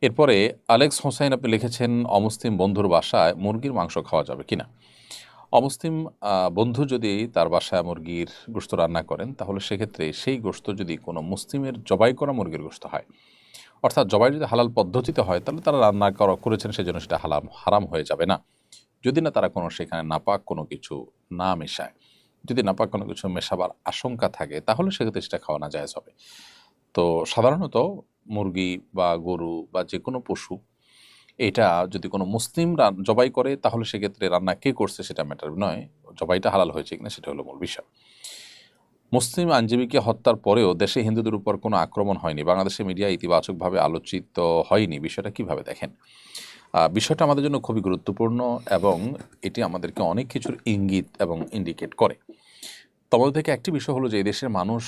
এরপরে আলেক্স হোসাইন আপনি লিখেছেন, অমুসলিম বন্ধুর বাসায় মুরগির মাংস খাওয়া যাবে কিনা। অমুসলিম বন্ধু যদি তার বাসায় মুরগির গোশত রান্না করেন, তাহলে সেক্ষেত্রে সেই গোশত যদি কোনো মুসলিমের জবাই করা মুরগির গোশত হয়, অর্থাৎ জবাই যদি হালাল পদ্ধতিতে হয়, তাহলে তারা রান্না করেছেন, সেজন্য সেটা হারাম হয়ে যাবে না, যদি না তারা কোনো সেখানে নাপাক কোনো কিছু না মেশায়। যদি নাপাক কোনো কিছু মেশাবার আশঙ্কা থাকে, তাহলে সেক্ষেত্রে সেটা খাওয়ানো জায়েজ হবে। তো সাধারণত মুরগি বা গরু বা যে কোনো পশু, এটা যদি কোনো মুসলিম জবাই করে, তাহলে সেক্ষেত্রে রান্না কে করছে সেটা ম্যাটার নয়, জবাইটা হালাল হয়েছে কিনা সেটা হলো মূল বিষয়। মুসলিম আইনজীবীকে হত্যার পরেও দেশে হিন্দুদের উপর কোনো আক্রমণ হয়নি, বাংলাদেশে মিডিয়া ইতিবাচকভাবে আলোচিত হয়নি, বিষয়টা কিভাবে দেখেন? বিষয়টা আমাদের জন্য খুবই গুরুত্বপূর্ণ এবং এটি আমাদেরকে অনেক কিছুর ইঙ্গিত এবং ইন্ডিকেট করে। তবে থেকে একটি বিষয় হলো যে এদেশের মানুষ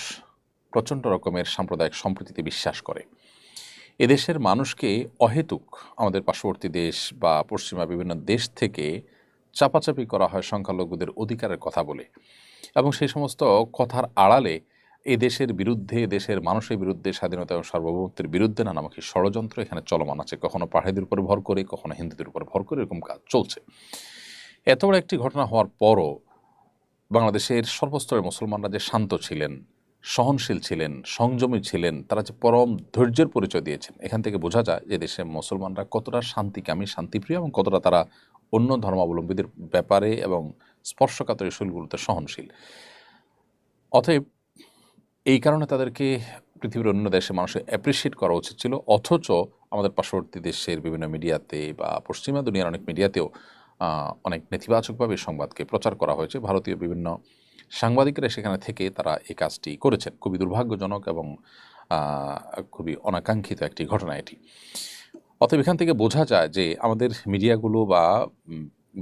প্রচণ্ড রকমের সাম্প্রদায়িক সম্প্রীতিতে বিশ্বাস করে। এদেশের মানুষকে অহেতুক আমাদের পার্শ্ববর্তী দেশ বা পশ্চিমা বিভিন্ন দেশ থেকে চাপাচাপি করা হয় সংখ্যালঘুদের অধিকারের কথা বলে, এবং সেই সমস্ত কথার আড়ালে এ দেশের বিরুদ্ধে, দেশের মানুষের বিরুদ্ধে, স্বাধীনতা এবং সার্বভৌমত্বের বিরুদ্ধে নানামুখী ষড়যন্ত্র এখানে চলমান আছে। কখনো পাহাড়িদের উপর ভর করে, কখনো হিন্দুদের উপর ভর করে, এরকম কাজ চলছে। এত বড় একটি ঘটনা হওয়ার পরও বাংলাদেশের সর্বস্তরের মুসলমানরা যে শান্ত ছিলেন, সহনশীল ছিলেন, সংযমী ছিলেন, তারা যে পরম ধৈর্যের পরিচয় দিয়েছেন, এখান থেকে বোঝা যায় যে দেশের মুসলমানরা কতটা শান্তিকামী, শান্তিপ্রিয় এবং কতটা তারা অন্য ধর্মাবলম্বীদের ব্যাপারে এবং স্পর্শকাতর ইস্যুগুলোতে সহনশীল। অতএব এই কারণে তাদেরকে পৃথিবীর অন্য দেশের মানুষের অ্যাপ্রিসিয়েট করা উচিত ছিল। অথচ আমাদের পার্শ্ববর্তী দেশের বিভিন্ন মিডিয়াতে বা পশ্চিমা দুনিয়ার অনেক মিডিয়াতেও অনেক নেতিবাচকভাবে সংবাদকে প্রচার করা হয়েছে। ভারতীয় বিভিন্ন সাংবাদিকরা সেখানে থেকে তারা এই কাজটি করেছেন। খুবই দুর্ভাগ্যজনক এবং খুবই অনাকাঙ্ক্ষিত একটি ঘটনা এটি। অতএব এখান থেকে বোঝা যায় যে আমাদের মিডিয়াগুলো বা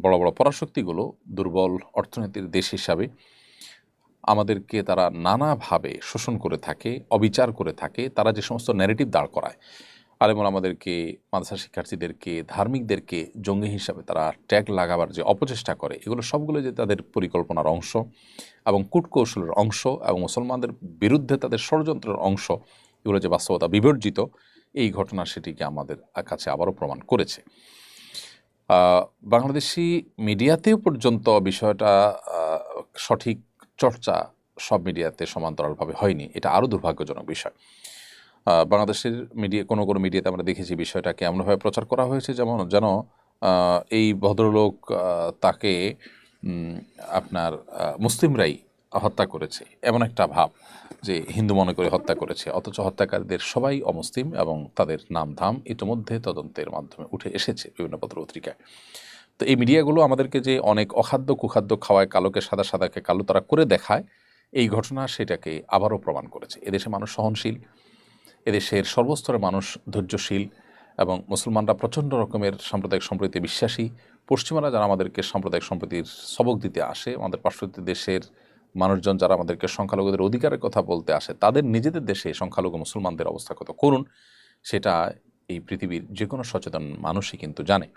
বড় বড় পরাশক্তিগুলো দুর্বল অর্থনীতির দেশ হিসাবে আমাদেরকে তারা নানাভাবে শোষণ করে থাকে, অবিচার করে থাকে। তারা যে সমস্ত ন্যারেটিভ দাঁড় করায়, আলেমুল আমাদেরকে, মাদ্রাসা শিক্ষার্থীদেরকে, ধার্মিকদেরকে জঙ্গি হিসাবে তারা ট্যাগ লাগাবার যে অপচেষ্টা করে, এগুলো সবগুলো যে তাদের পরিকল্পনার অংশ এবং কূটকৌশলের অংশ এবং মুসলমানদের বিরুদ্ধে তাদের ষড়যন্ত্রের অংশ, এগুলো যে বাস্তবতা বিবর্জিত, এই ঘটনা সেটিকে আমাদের কাছে আবারও প্রমাণ করেছে। বাংলাদেশি মিডিয়াতেও পর্যন্ত বিষয়টা সঠিক চর্চা সব মিডিয়াতে সমান্তরালভাবে হয়নি, এটা আরও দুর্ভাগ্যজনক বিষয়। বাংলাদেশের কোনো কোনো মিডিয়াতে আমরা দেখেছি বিষয়টাকে এমনভাবে প্রচার করা হয়েছে যেন এই ভদ্রলোক তাকে আপনার মুসলিমরাই হত্যা করেছে, এমন একটা ভাব যে হিন্দু মনে করে হত্যা করেছে, অথচ হত্যাকারীদের সবাই অমুসলিম এবং তাদের নাম ধাম ইতিমধ্যে তদন্তের মাধ্যমে উঠে এসেছে বিভিন্ন পত্রপত্রিকায়। তো এই মিডিয়াগুলো আমাদেরকে যে অনেক অখাদ্য কুখাদ্য খাওয়ায়, কালোকে সাদা, সাদাকে কালো তারা করে দেখায়, এই ঘটনা সেটাকে আবারও প্রমাণ করেছে। এদেশে মানুষ সহনশীল, এদেশের সর্বস্তরের মানুষ ধৈর্যশীল এবং মুসলমানরা প্রচণ্ড রকমের সাম্প্রদায়িক সম্প্রীতিতে বিশ্বাসী। পশ্চিমারা যারা আমাদেরকে সাম্প্রদায়িক সম্প্রীতির সবক দিতে আসে, আমাদের পার্শ্ববর্তী দেশের মানুষজন যারা আমাদেরকে সংখ্যালঘুদের অধিকারের কথা বলতে আসে, তাদের নিজেদের দেশে সংখ্যালঘু মুসলমানদের অবস্থা কত করুণ, সেটা এই পৃথিবীর যে কোনো সচেতন মানুষই কিন্তু জানে।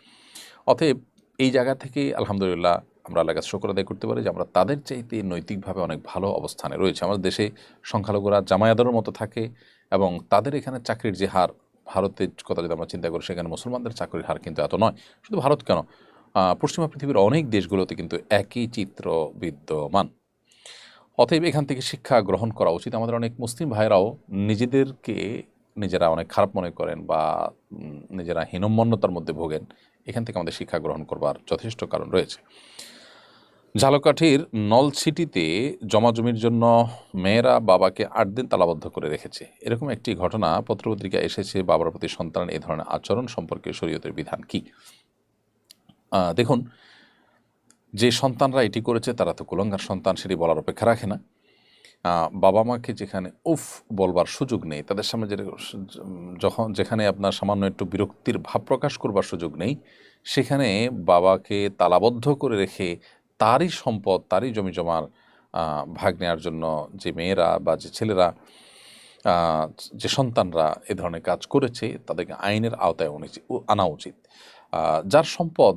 অতএব এই জায়গা থেকে আলহামদুলিল্লাহ আমরা আল্লাহর কাছে শুকর আদায় করতে পারি যে আমরা তাদের চাইতে নৈতিকভাবে অনেক ভালো অবস্থানে রয়েছে। আমাদের দেশে সংখ্যালঘুরা জামায়াতের মতো থাকে এবং তাদের এখানে চাকরির যে হার, ভারতের কথা যদি আমরা চিন্তা করি, সেখানে মুসলমানদের চাকরির হার কিন্তু এত নয়। শুধু ভারত কেন, পশ্চিমা পৃথিবীর অনেক দেশগুলোতে কিন্তু একই চিত্র বিদ্যমান। অতএব এখান থেকে শিক্ষা গ্রহণ করা উচিত। আমাদের অনেক মুসলিম ভাইরাও নিজেরা অনেক খারাপ মনে করেন বা নিজেরা হীনম্মন্যতার মধ্যে ভোগেন। এখান থেকে আমাদের শিক্ষা গ্রহণ করবার যথেষ্ট কারণ রয়েছে। ঝালকাঠির নলছিটিতে জমির জন্য মেয়েরা বাবাকে 8 দিন তালাবদ্ধ করে রেখেছে, এরকম একটি ঘটনা পত্রপত্রিকা এসেছে। বাবার প্রতি সন্তানের এই ধরনের আচরণ সম্পর্কে শরীয়তের বিধান কি? দেখুন, যে সন্তানরা এটি করেছে তারা তো কুলাঙ্গার সন্তান, সেটি বলার অপেক্ষা রাখে না। বাবা মাকে যেখানে উফ বলবার সুযোগ নেই, তাদের সামনে যেখানে আপনার সামান্য একটু বিরক্তির ভাব প্রকাশ করবার সুযোগ নেই, সেখানে বাবাকে তালাবদ্ধ করে রেখে তারই সম্পদ, তারই জমিজমার ভাগ নেওয়ার জন্য যে মেয়েরা বা যে ছেলেরা, যে সন্তানরা এ ধরনের কাজ করেছে, তাদেরকে আইনের আওতায় আনা উচিত। যার সম্পদ,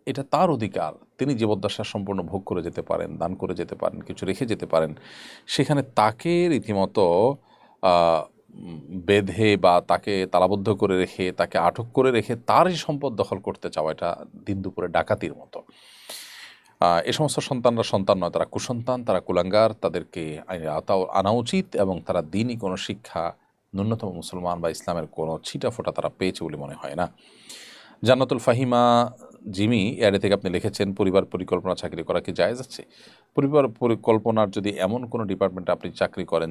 এটা তার অধিকার, তিনি জীবদ্দশা সম্পূর্ণ ভোগ করে যেতে পারেন, দান করে যেতে পারেন, কিছু রেখে যেতে পারেন। সেখানে তাকে রীতিমতো বেঁধে বা তাকে তালাবদ্ধ করে রেখে, তাকে আটক করে রেখে তারই সম্পদ দখল করতে চাওয়া, এটা দিন দুপুরে ডাকাতির মতো। এ সমস্ত সন্তানরা সন্তান নয়, তারা কুসন্তান, তারা কুলাঙ্গার, তাদেরকে আইনের আওতায় আনা উচিত এবং তারা দিনই কোনো শিক্ষা, ন্যূনতম মুসলমান বা ইসলামের কোনো ছিটাফোঁটা তারা পেয়েছে বলে মনে হয় না। জান্নাতুল ফাহিমা জিমি এর থেকে আপনি লিখেছেন, পরিবার পরিকল্পনা চাকরি করা কি জায়েজ আছে? পরিবার পরিকল্পনার যদি এমন কোনো ডিপার্টমেন্টে আপনি চাকরি করেন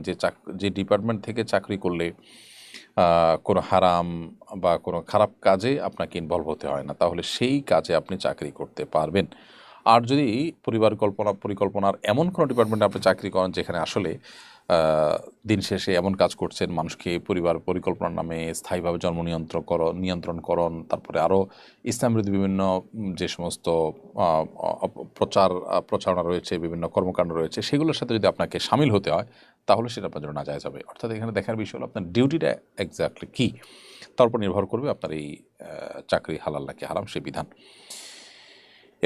যে ডিপার্টমেন্ট থেকে চাকরি করলে কোনো হারাম বা কোনো খারাপ কাজে আপনাকে ইনভলভ হতে হয় না, তাহলে সেই কাজে আপনি চাকরি করতে পারবেন। আর যদি পরিকল্পনার এমন কোনো ডিপার্টমেন্টে আপনি চাকরি করেন যেখানে আসলে দিন শেষে এমন কাজ করছেন, মানুষকে পরিবার পরিকল্পনার নামে স্থায়ীভাবে জন্ম নিয়ন্ত্রণকরণ, তারপরে আরও ইসলামবিরোধী বিভিন্ন যে সমস্ত প্রচারণা রয়েছে, বিভিন্ন কর্মকাণ্ড রয়েছে, সেগুলোর সাথে যদি আপনাকে সামিল হতে হয়, তাহলে সেটা আপনার জন্য নাজায়েজ হবে। অর্থাৎ এখানে দেখার বিষয় হলো আপনার ডিউটিটা এক্স্যাক্টলি কী, তার উপর নির্ভর করবে আপনার এই চাকরি হালাল নাকি হারাম সেই বিধান।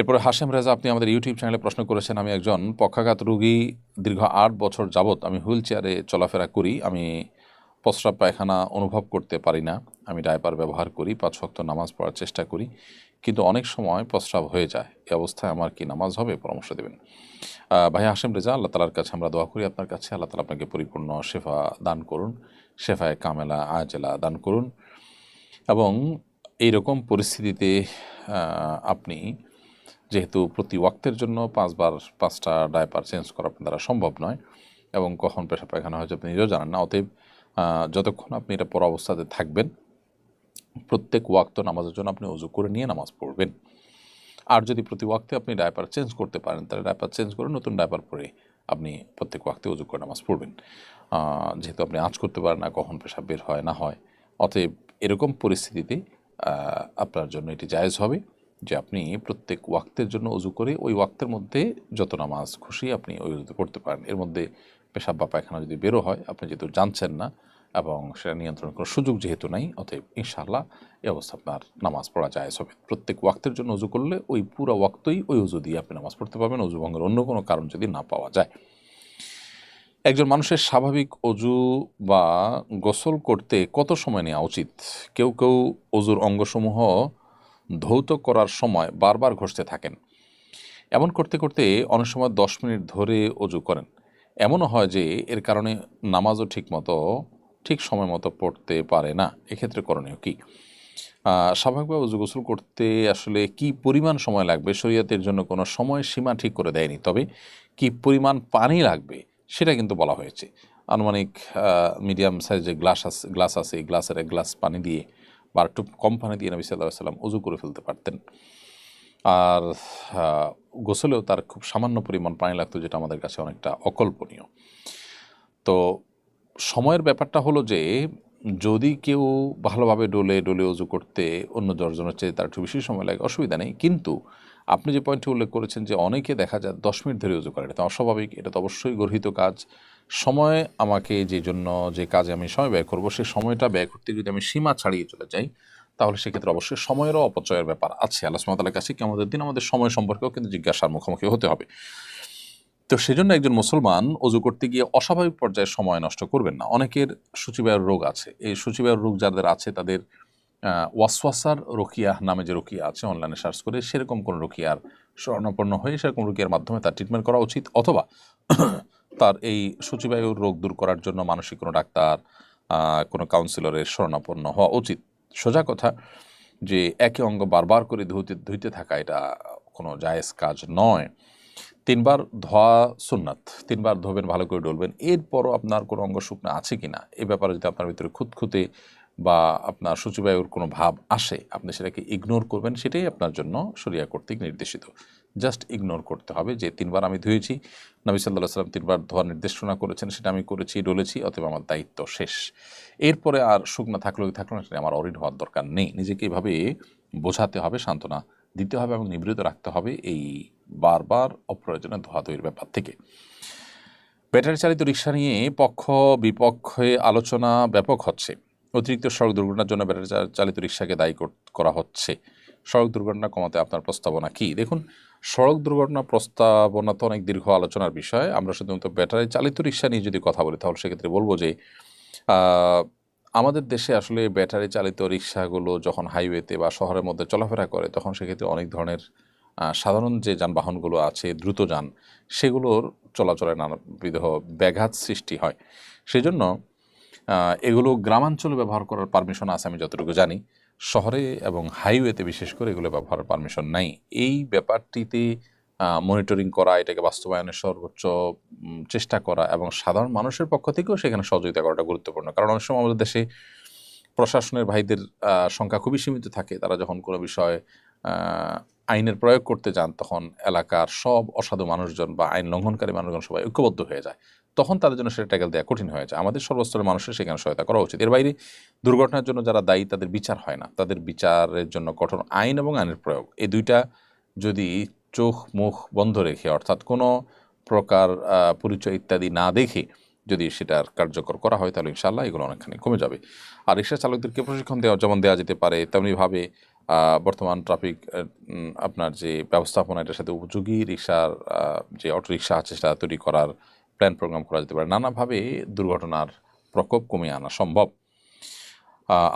এরপরে হাশেম রেজা, আপনি আমাদের ইউটিউব চ্যানেলে প্রশ্ন করেছেন, আমি একজন পক্ষাঘাত রোগী, দীর্ঘ 8 বছর যাবৎ আমি হুইল চেয়ারে চলাফেরা করি, আমি প্রস্রাব পায়খানা অনুভব করতে পারি না, আমি ডায়পার ব্যবহার করি, 5 ওয়াক্ত নামাজ পড়ার চেষ্টা করি, কিন্তু অনেক সময় প্রস্রাব হয়ে যায়, এই অবস্থায় আমার কি নামাজ হবে? পরামর্শ দেবেন। ভাই হাশেম রেজা, আল্লাহ তালার কাছে আমরা দোয়া করি আপনার কাছে, আল্লাহ তালা আপনাকে পরিপূর্ণ শেফা দান করুন, শেফায়ে কামেলা আজেলা দান করুন। এবং এইরকম পরিস্থিতিতে আপনি যেহেতু প্রতি ওয়াক্তের জন্য 5টা ডায়পার চেঞ্জ করা আপনার দ্বারা সম্ভব নয় এবং কখন পেশাব পায়খানা হয়েছে আপনি নিজেও জানেন না, অতএব যতক্ষণ আপনি এটা পড়া অবস্থাতে থাকবেন, প্রত্যেক ওয়াক্ত নামাজের জন্য আপনি ওযু করে নিয়ে নামাজ পড়বেন। আর যদি প্রতি ওয়াক্তে আপনি ডায়পার চেঞ্জ করতে পারেন, তাহলে ডায়পার চেঞ্জ করে নতুন ডায়পার পরে আপনি প্রত্যেক ওয়াক্তে ওযু করে নামাজ পড়বেন। যেহেতু আপনি আঁচ করতে পারেন না কখন পেশাব বের হয় না হয়, অতএব এরকম পরিস্থিতিতে আপনার জন্য এটি জায়েজ হবে যে আপনি প্রত্যেক ওয়াক্তের জন্য ওযু করে ওই ওয়াক্তের মধ্যে যত নামাজ খুশি আপনি ওই ওযুতে পড়তে পারেন। এর মধ্যে পেশাব বা পায়খানা যদি বেরো হয়, আপনি যেহেতু জানছেন না এবং সেটা নিয়ন্ত্রণ করার সুযোগ যেহেতু নাই, অতএব ইনশাআল্লাহ এই অবস্থা আপনার নামাজ পড়া জায়েজ হবে। প্রত্যেক ওয়াক্তের জন্য ওযু করলে ওই পুরো ওয়াক্তই ওই ওযু দিয়ে আপনি নামাজ পড়তে পারবেন, ওযু ভঙ্গের অন্য কোনো কারণ যদি না পাওয়া যায়। একজন মানুষের স্বাভাবিক ওযু বা গোসল করতে কত সময় নেওয়া উচিত? কেউ ওযুর অঙ্গসমূহ ধৌত করার সময় বারবার ঘষতে থাকেন। এমন করতে করতে অনেক সময় 10 মিনিট ধরে ওযু করেন। এমনও হয় যে এর কারণে নামাজও ঠিক সময় মতো পড়তে পারে না। এক্ষেত্রে করণীয় কী? স্বাভাবিকভাবে ওযু গোসল করতে আসলে কি পরিমাণ সময় লাগবে, শরীয়তের জন্য কোনো সময় সীমা ঠিক করে দেয়নি, তবে কি পরিমাণ পানি লাগবে সেটা কিন্তু বলা হয়েছে। আনুমানিক মিডিয়াম সাইজের গ্লাস আছে, এই গ্লাসের 1 গ্লাস পানি দিয়ে বা একটু কম পানি দিয়ে নবী সাল্লাল্লাহু আলাইহি ওয়াসাল্লাম ওযু করে ফেলতে পারতেন। আর গোসলেও তার খুব সামান্য পরিমাণ পানি লাগতো, যেটা আমাদের কাছে অনেকটা অকল্পনীয়। তো সময়ের ব্যাপারটা হলো যে যদি কেউ ভালোভাবে ডলে ওযু করতে অন্য দশজনের চেয়ে তার একটু বেশি সময় লাগে, অসুবিধা নেই। কিন্তু আপনি যে পয়েন্টটি উল্লেখ করেছেন যে অনেকে দেখা যায় 10 মিনিট ধরে ওযু করে, এটা তো অস্বাভাবিক, এটা তো অবশ্যই গর্হিত কাজ। সময় আমাকে যে কাজে আমি সময় ব্যয় করব, সেই সময়টা ব্যয় করতে যদি আমি সীমা ছাড়িয়ে চলে যাই, তাহলে সেক্ষেত্রে অবশ্যই সময়েরও অপচয়ের ব্যাপার আছে। আল্লাহ সুবহানাহু ওয়া তাআলার কাছে কিয়ামতের দিন আমাদের সময় সম্পর্কেও কিন্তু জিজ্ঞাসার মুখোমুখি হতে হবে। তো সেজন্য একজন মুসলমান ওযু করতে গিয়ে অস্বাভাবিক পর্যায়ে সময় নষ্ট করবেন না। অনেকের সূচিবায়ুর রোগ আছে। এই সূচিবায়ুর রোগ যাদের আছে তাদের ওয়াসওয়াসার রুকিয়া নামে যে রুকিয়া আছে, অনলাইনে সার্চ করে সেরকম কোনো রুকিয়ার শরণাপন্ন হয়ে সেরকম রুকিয়ার মাধ্যমে তার ট্রিটমেন্ট করা উচিত, অথবা তার এই সূচিবায়ুর রোগ দূর করার জন্য মানসিক কোনো ডাক্তার, কোনো কাউন্সিলরের শরণাপন্ন হওয়া উচিত। সোজা কথা যে একই অঙ্গ বারবার করে ধুইতে থাকা এটা কোনো জায়েজ কাজ নয়। 3 বার ধোয়া সুন্নাত, 3 বার ধোবেন, ভালো করে ডলবেন। এরপরও আপনার কোনো অঙ্গ শুকনো আছে কিনা এ ব্যাপারে যদি আপনার ভিতরে খুঁতখুঁতে বা আপনার সূচিবায়ুর কোনো ভাব আসে, আপনি সেটাকে ইগনোর করবেন, সেটাই আপনার জন্য শরিয়া কর্তৃক নির্দেশিত। জাস্ট ইগনোর করতে হবে যে 3 বার আমি ধুয়েছি, নবী সাল্লাল্লাহু আলাইহি ওয়াসাল্লাম 3 বার ধোয়ার নির্দেশনা করেছেন, সেটা আমি করেছি, ডলেছি, অতএব আমার দায়িত্ব শেষ। এরপরে আর শুকনো থাকলো না, সেটা আমার অরিড হওয়ার দরকার নেই। নিজেকে এভাবে বোঝাতে হবে, সান্ত্বনা দিতে হবে এবং নিবৃত রাখতে হবে এই বারবার অপ্রয়োজনে ধোয়াধুয়ির ব্যাপার থেকে। ব্যাটারি চালিত রিকশা নিয়ে পক্ষ বিপক্ষে আলোচনা ব্যাপক হচ্ছে। অতিরিক্ত সড়ক দুর্ঘটনার জন্য ব্যাটারি চালিত রিকশাকে দায়ী করা হচ্ছে। সড়ক দুর্ঘটনা কমাতে আপনার প্রস্তাবনা কি? দেখুন, সড়ক দুর্ঘটনা প্রস্তাবনা তো অনেক দীর্ঘ আলোচনার বিষয়। আমরা শুধুমাত্র ব্যাটারি চালিত রিকশা নিয়ে যদি কথা বলি, তাহলে সেক্ষেত্রে বলবো যে আহ, আমাদের দেশে আসলে ব্যাটারি চালিত রিক্সাগুলো যখন হাইওয়েতে বা শহরের মধ্যে চলাফেরা করে তখন সেক্ষেত্রে অনেক ধরনের সাধারণ যে যানবাহনগুলো আছে দ্রুতযান সেগুলোর চলাচলে নানাবিধ ব্যাঘাত সৃষ্টি হয়। সেজন্য এগুলো গ্রামাঞ্চলে ব্যবহার করার পারমিশন আছে আমি যতটুকু জানি, শহরে এবং হাইওয়েতে বিশেষ করে এগুলো ব্যবহারের পারমিশন নাই। এই ব্যাপারটিতে মনিটরিং করা, এটাকে বাস্তবায়নের সর্বোচ্চ চেষ্টা করা এবং সাধারণ মানুষের পক্ষ থেকেও সেখানে সহযোগিতা করাটা গুরুত্বপূর্ণ। কারণ অনেক সময় আমাদের দেশে প্রশাসনের ভাইদের সংখ্যা খুবই সীমিত থাকে। তারা যখন কোনো বিষয়ে আইনের প্রয়োগ করতে যান তখন এলাকার সব অসাধু মানুষজন বা আইন লঙ্ঘনকারী মানুষজন সবাই ঐক্যবদ্ধ হয়ে যায়। তখন তাদের জন্য সেটা ট্যাকেল দেওয়া কঠিন হয়ে যায়। আমাদের সর্বস্তরের মানুষের সেখানে সহায়তা করা উচিত। এর বাইরে দুর্ঘটনার জন্য যারা দায়ী তাদের বিচার হয় না। তাদের বিচারের জন্য কঠোর আইন এবং আইনের প্রয়োগ, এই দুইটা যদি চোখ মুখ বন্ধ রেখে অর্থাৎ কোনো প্রকার পরিচয় ইত্যাদি না দেখে যদি সেটার কার্যকর করা হয় তাহলে ইনশাআল্লাহ এগুলো অনেকখানি কমে যাবে। আর রিক্সা চালকদেরকে প্রশিক্ষণ যেমন দেওয়া যেতে পারে, তেমনিভাবে বর্তমান ট্রাফিক আপনার যে ব্যবস্থাপনা এটার সাথে উপযোগী রিক্সার যে অটোরিক্সা আছে সেটা তৈরি করার প্ল্যান প্রোগ্রাম করা যেতে পারে। নানাভাবে দুর্ঘটনার প্রকোপ কমিয়ে আনা সম্ভব।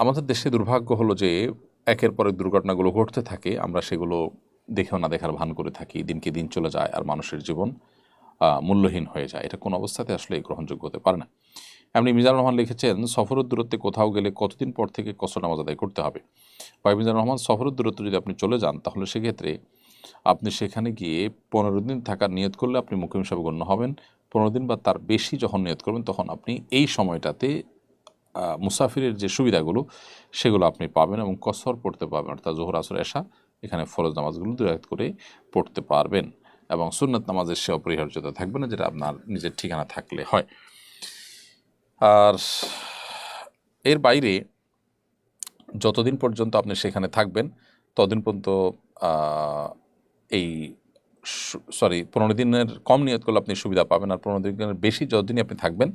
আমাদের দেশে দুর্ভাগ্য হলো যে একের পর এক দুর্ঘটনাগুলো ঘটতে থাকে, আমরা সেগুলো দেখেও না দেখার ভান করে থাকি। দিনকে দিন চলে যায় আর মানুষের জীবন মূল্যহীন হয়ে যায়। এটা কোনো অবস্থাতে আসলে গ্রহণযোগ্য হতে পারে না। এমনি মিজানুর রহমান লিখেছেন, সফরের দূরত্বে কোথাও গেলে কতদিন পর থেকে কসর নামাজ আদায় করতে হবে? ভাই মিজানুর রহমান, সফরের দূরত্ব যদি আপনি চলে যান তাহলে সেক্ষেত্রে আপনি সেখানে গিয়ে 15 দিন থাকার নিয়ত করলে আপনি মুকিম হিসাবে গণ্য হবেন। 15 দিন বা তার বেশি যখন নিয়ত করবেন তখন আপনি এই সময়টাতে মুসাফিরের যে সুবিধাগুলো সেগুলো আপনি পাবেন এবং কসর পড়তে পারবেন। অর্থাৎ জোহর আসর এশা এখানে ফরজ নামাজগুলো 2 রাকাত করে পড়তে পারবেন এবং সুন্নাত নামাজের সে অপরিহার্যতা থাকবে না, যেটা আপনার নিজের ঠিকানা থাকলে হয়। আর এর বাইরে যতদিন পর্যন্ত আপনি সেখানে থাকবেন ততদিন পর্যন্ত এই 15 দিনের কম নিয়ত করলে আপনি সুবিধা পাবেন। আর 15 দিনের বেশি যতদিনই আপনি থাকবেন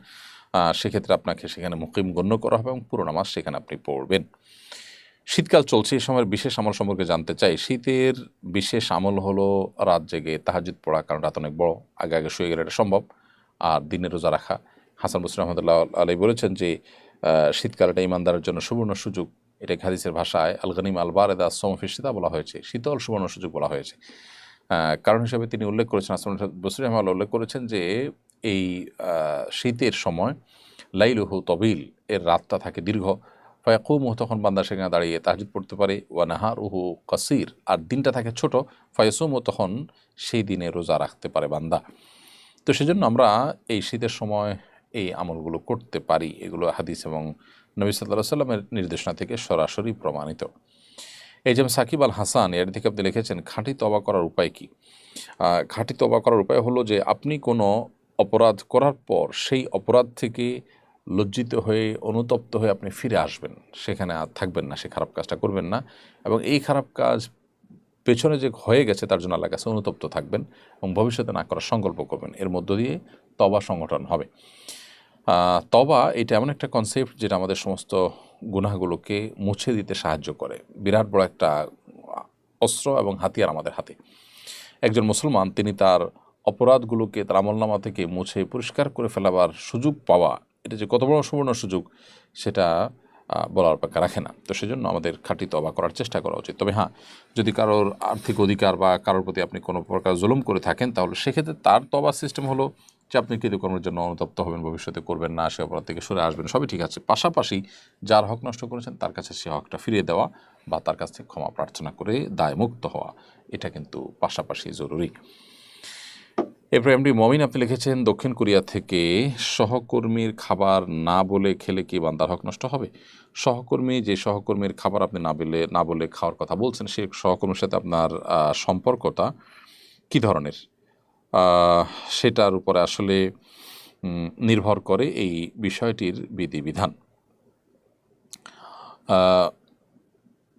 সেক্ষেত্রে আপনাকে সেখানে মুকিম গণ্য করা হবে এবং পুরো নামাজ সেখানে আপনি পড়বেন। শীতকাল চলছে, এই সময়ের বিশেষ আমল সম্পর্কে জানতে চাই। শীতের বিশেষ আমল হলো রাত জেগে তাহাজ্জুদ পড়া, কারণ রাত অনেক বড়, আগে আগে শুয়ে গেলে এটা সম্ভব। আর দিনে রোজা রাখা। হাসান বসরি রহমতুল্লাহ আলাইহি বলেছেন যে শীতকালটা ইমানদারের জন্য সুবর্ণ সুযোগ। এটা হাদিসের ভাষায় আল গনিম আল বারেদা আস-সাওম ফি শিতা বলা হয়েছে, শীতল সুবর্ণ সুযোগ বলা হয়েছে। কারণ হিসাবে তিনি উল্লেখ করেছেন, হাসান বসরি রহমাতুল্লাহ উল্লেখ করেছেন যে এই শীতের সময় লাইলুহু তবিল, এর রাতটা থাকে দীর্ঘ। ফায়াকুমুহু, তখন বান্দা সেখানে দাঁড়িয়ে তাহাজ্জুদ পড়তে পারে। ওয়া নাহারুহু কাসির, আর দিনটা থাকে ছোট। ফায়াসুমু, তখন সেই দিনে রোজা রাখতে পারে বান্দা। তো সেজন্য আমরা এই শীতের সময় এই আমলগুলো করতে পারি। এগুলো হাদিস এবং নবী সাল্লাল্লাহু আলাইহি সাল্লামের নির্দেশনা থেকে সরাসরি প্রমাণিত। এই যেমন সাকিব আল হাসান এর থেকে আপনি লিখেছেন, খাঁটি তওবা করার উপায় কি? খাঁটি তওবা করার উপায় হলো যে আপনি কোনো অপরাধ করার পর সেই অপরাধ থেকে লজ্জিত হয়ে অনুতপ্ত হয়ে আপনি ফিরে আসবেন, সেখানে আর থাকবেন না, সে খারাপ কাজটা করবেন না এবং এই খারাপ কাজ পেছনে যে হয়ে গেছে তার জন্য আল্লাহর কাছে অনুতপ্ত থাকবেন এবং ভবিষ্যতে না করার সংকল্প করবেন। এর মধ্য দিয়ে তওবা সংগঠন হবে। তওবা এটা এমন একটা কনসেপ্ট যেটা আমাদের সমস্ত গুনাহগুলোকে মুছে দিতে সাহায্য করে। বিরাট বড় একটা অস্ত্র এবং হাতিয়ার আমাদের হাতে। একজন মুসলমান তিনি তার অপরাধগুলোকে তার আমলনামা থেকে মুছে পরিষ্কার করে ফেলাবার সুযোগ পাওয়া, এটা যে কত বড় সুবর্ণ সুযোগ সেটা বলার অপেক্ষা রাখে না। তো সেজন্য আমাদের খাঁটি তওবা করার চেষ্টা করা উচিত। তবে হ্যাঁ, যদি কারোর আর্থিক অধিকার বা কারোর প্রতি আপনি কোনো প্রকার জুলুম করে থাকেন তাহলে সেক্ষেত্রে তার তওবার সিস্টেম হলো যে আপনি কৃতকর্মের জন্য অনুতপ্ত হবেন, ভবিষ্যতে করবেন না, সে অপরাধ থেকে সরে আসবেন, সবই ঠিক আছে। পাশাপাশি যার হক নষ্ট করেছেন তার কাছে সে হকটা ফিরিয়ে দেওয়া বা তার কাছ থেকে ক্ষমা প্রার্থনা করে দায়মুক্ত হওয়া, এটা কিন্তু পাশাপাশি জরুরি। এরপরে এমডি মমিন আপনি লিখেছেন, দক্ষিণ কোরিয়া থেকে, সহকর্মীর খাবার না বলে খেলে কি বান্দার হক নষ্ট হবে? যে সহকর্মীর খাবার আপনি না বলে খাওয়ার কথা বলছেন, সেই সহকর্মীর সাথে আপনার সম্পর্কটা কী ধরনের, সেটার উপরে আসলে নির্ভর করে এই বিষয়টির বিধিবিধান।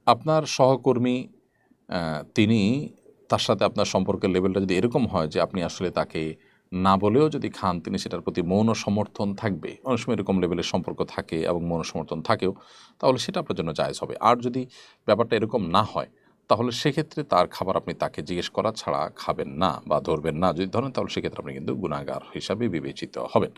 আপনার সহকর্মী তিনি, তার সাথে আপনার সম্পর্কের লেভেলটা যদি এরকম হয় যে আপনি আসলে তাকে না বলেও যদি খান তিনি সেটার প্রতি মৌন সমর্থন থাকবে, অনেক সময় এরকম লেভেলের সম্পর্ক থাকে এবং মৌন সমর্থন থাকেও, তাহলে সেটা আপনার জন্য জায়েজ হবে। আর যদি ব্যাপারটা এরকম না হয় তাহলে সেক্ষেত্রে তার খাবার আপনি তাকে জিজ্ঞেস করা ছাড়া খাবেন না বা ধরবেন না। যদি ধরেন তাহলে সেক্ষেত্রে আপনি কিন্তু গুনাহগার হিসাবে বিবেচিত হবেন।